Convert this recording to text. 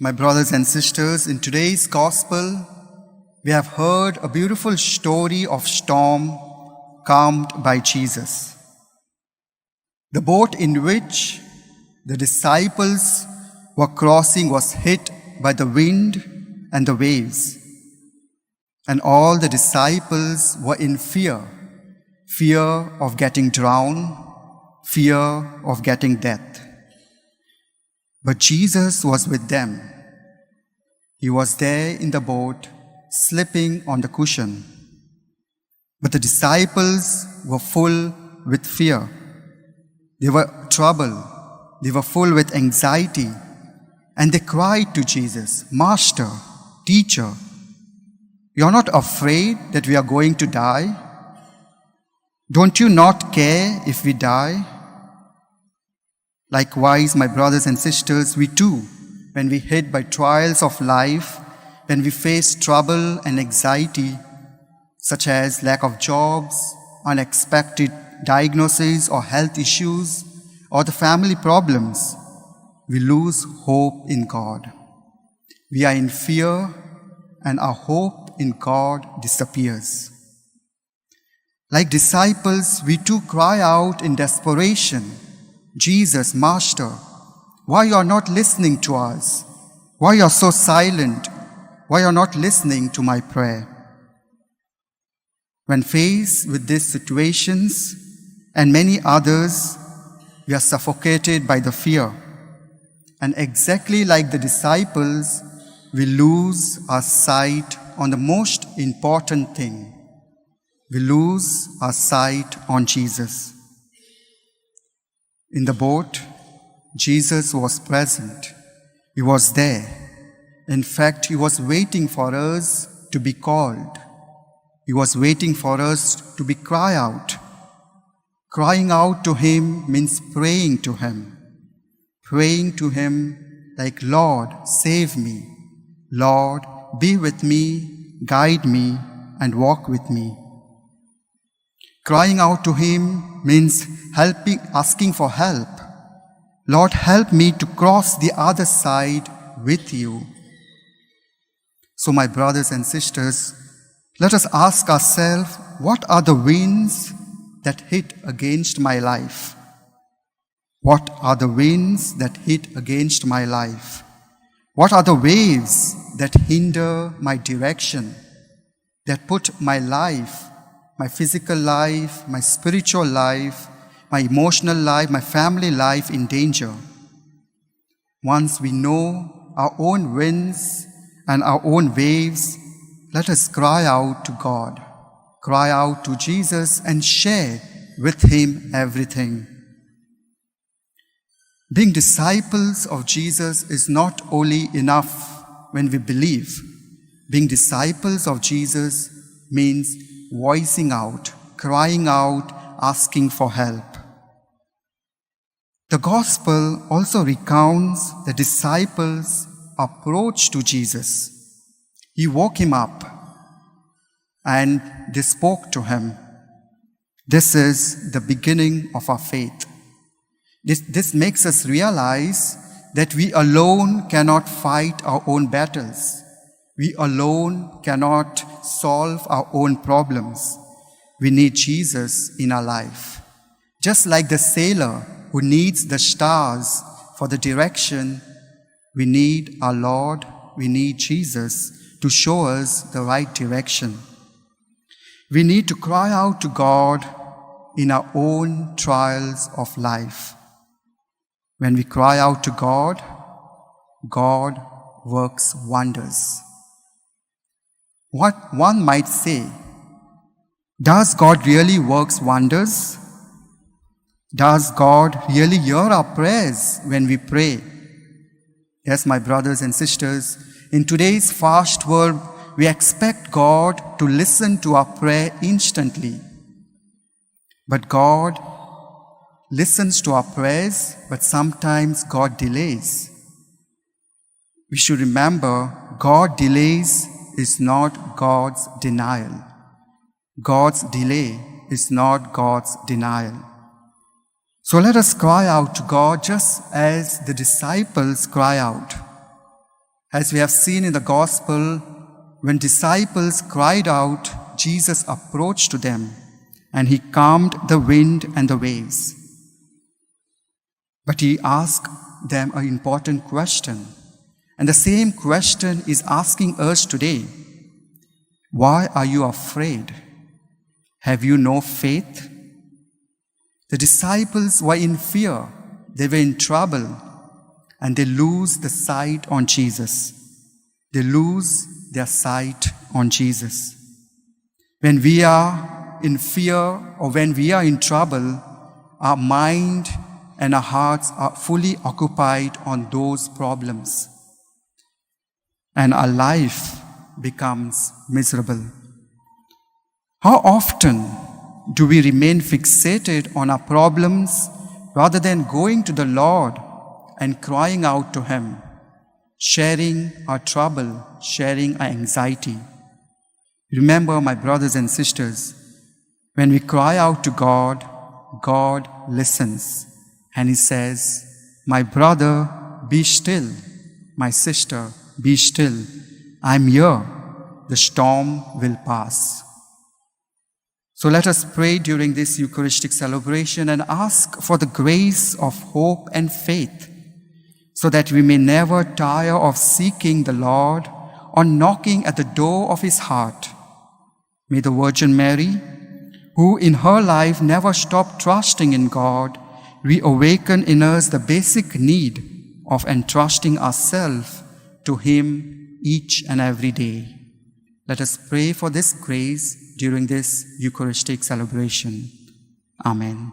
My brothers and sisters, in today's Gospel, we have heard a beautiful story of storm calmed by Jesus. The boat in which the disciples were crossing was hit by the wind and the waves. And all the disciples were in fear of getting drowned, fear of getting death. But Jesus was with them. He was there in the boat, slipping on the cushion. But the disciples were full with fear. They were troubled. They were full with anxiety. And they cried to Jesus, "Master, Teacher, you're not afraid that we are going to die? Don't you not care if we die?" Likewise, my brothers and sisters, we too, when we hit by trials of life, when we face trouble and anxiety, such as lack of jobs, unexpected diagnoses or health issues, or the family problems, we lose hope in God. We are in fear, and our hope in God disappears. Like disciples, we too cry out in desperation, "Jesus, Master, why you are not listening to us? Why you are so silent? Why you are not listening to my prayer?" When faced with these situations and many others, we are suffocated by the fear. And exactly like the disciples, we lose our sight on the most important thing. We lose our sight on Jesus. In the boat, Jesus was present. He was there. In fact, He was waiting for us to be called. He was waiting for us to be cry out. Crying out to Him means praying to Him. Praying to Him like, "Lord, save me. Lord, be with me, guide me, and walk with me." Crying out to Him means asking for help. "Lord, help me to cross the other side with you." So, my brothers and sisters, let us ask ourselves, what are the winds that hit against my life? What are the winds that hit against my life? What are the waves that hinder my direction, that put my life, my physical life, my spiritual life, my emotional life, my family life in danger? Once we know our own winds and our own waves, let us cry out to God, cry out to Jesus, and share with Him everything. Being disciples of Jesus is not only enough when we believe. Being disciples of Jesus means voicing out, crying out, asking for help. The Gospel also recounts the disciples' approach to Jesus. He woke Him up and they spoke to Him. This is the beginning of our faith. This makes us realize that we alone cannot fight our own battles. We alone cannot solve our own problems. We need Jesus in our life. Just like the sailor who needs the stars for the direction, we need our Lord, we need Jesus to show us the right direction. We need to cry out to God in our own trials of life. When we cry out to God, God works wonders. What one might say, does God really works wonders? Does God really hear our prayers when we pray? Yes, my brothers and sisters, in today's fast world, we expect God to listen to our prayer instantly. But God listens to our prayers, but sometimes God delays. We should remember, God delays is not God's denial. God's delay is not God's denial. So let us cry out to God just as the disciples cry out. As we have seen in the Gospel, when disciples cried out, Jesus approached to them and he calmed the wind and the waves. But he asked them an important question. And the same question is asking us today. Why are you afraid? Have you no faith? The disciples were in fear. They were in trouble. And they lose the sight on Jesus. They lose their sight on Jesus. When we are in fear or when we are in trouble, our mind and our hearts are fully occupied on those problems. And our life becomes miserable. How often do we remain fixated on our problems rather than going to the Lord and crying out to Him, sharing our trouble, sharing our anxiety? Remember, my brothers and sisters, when we cry out to God, God listens. And He says, my brother, be still. My sister, be still. I'm here. The storm will pass. So let us pray during this Eucharistic celebration and ask for the grace of hope and faith, so that we may never tire of seeking the Lord or knocking at the door of His heart. May the Virgin Mary, who in her life never stopped trusting in God, reawaken in us the basic need of entrusting ourselves to Him each and every day. Let us pray for this grace during this Eucharistic celebration. Amen.